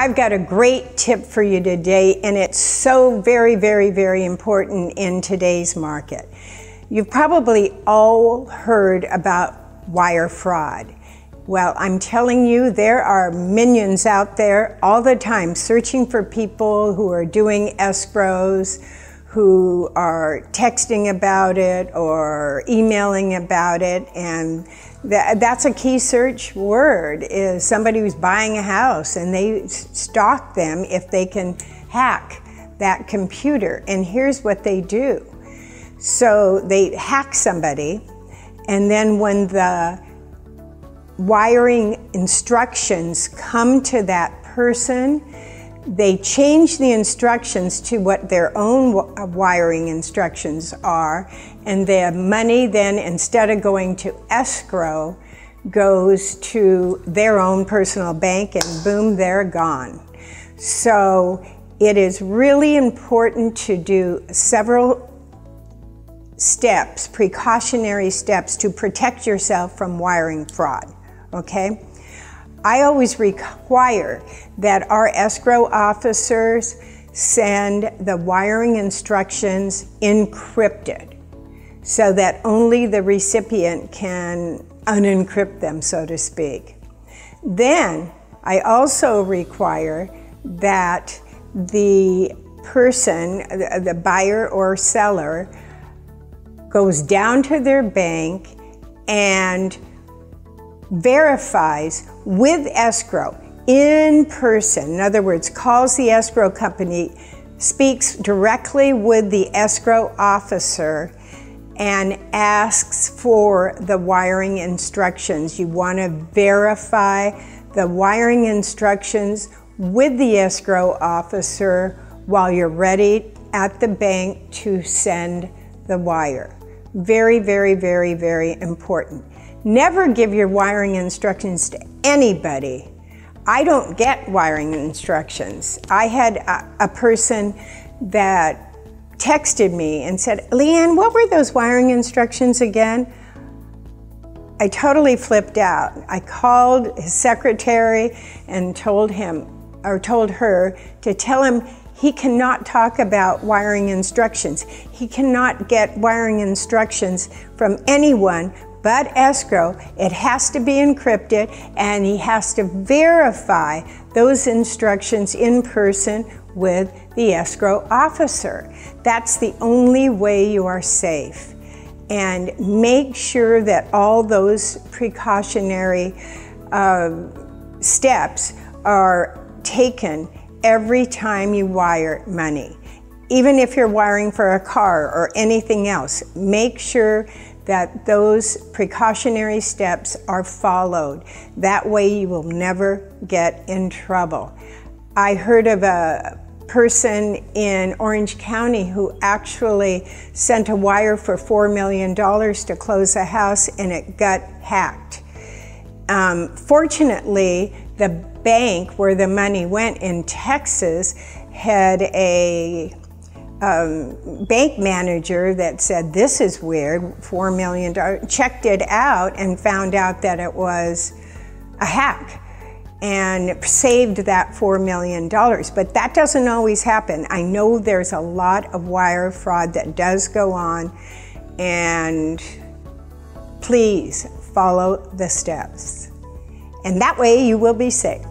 I've got a great tip for you today, and it's so very, very, very important in today's market. You've probably all heard about wire fraud. Well, I'm telling you, there are minions out there all the time searching for people who are doing escrows, who are texting about it or emailing about it, and that's a key search word, is somebody who's buying a house, and they stalk them if they can hack that computer. And here's what they do. So they hack somebody, and then when the wiring instructions come to that person, they change the instructions to what their own wiring instructions are, and the money then, instead of going to escrow, goes to their own personal bank, and boom, they're gone. So it is really important to do several steps, precautionary steps, to protect yourself from wiring fraud, okay? I always require that our escrow officers send the wiring instructions encrypted so that only the recipient can unencrypt them, so to speak. Then I also require that the person, the buyer or seller, goes down to their bank and verifies with escrow in person. In other words, calls the escrow company, speaks directly with the escrow officer, and asks for the wiring instructions. You want to verify the wiring instructions with the escrow officer while you're ready at the bank to send the wire. Very, very, very, very important. Never give your wiring instructions to anybody. I don't get wiring instructions. I had a person that texted me and said, "LeeAnn, what were those wiring instructions again?" I totally flipped out. I called his secretary and told her to tell him he cannot talk about wiring instructions. He cannot get wiring instructions from anyone but escrow. It has to be encrypted, and he has to verify those instructions in person with the escrow officer. That's the only way you are safe. And make sure that all those precautionary steps are taken every time you wire money. Even if you're wiring for a car or anything else, make sure that those precautionary steps are followed. That way you will never get in trouble. I heard of a person in Orange County who actually sent a wire for $4 million to close a house, and it got hacked. Fortunately, the bank where the money went in Texas had a bank manager that said, "This is weird, $4 million, checked it out and found out that it was a hack and saved that $4 million. But that doesn't always happen. I know there's a lot of wire fraud that does go on, and please follow the steps. And that way you will be safe.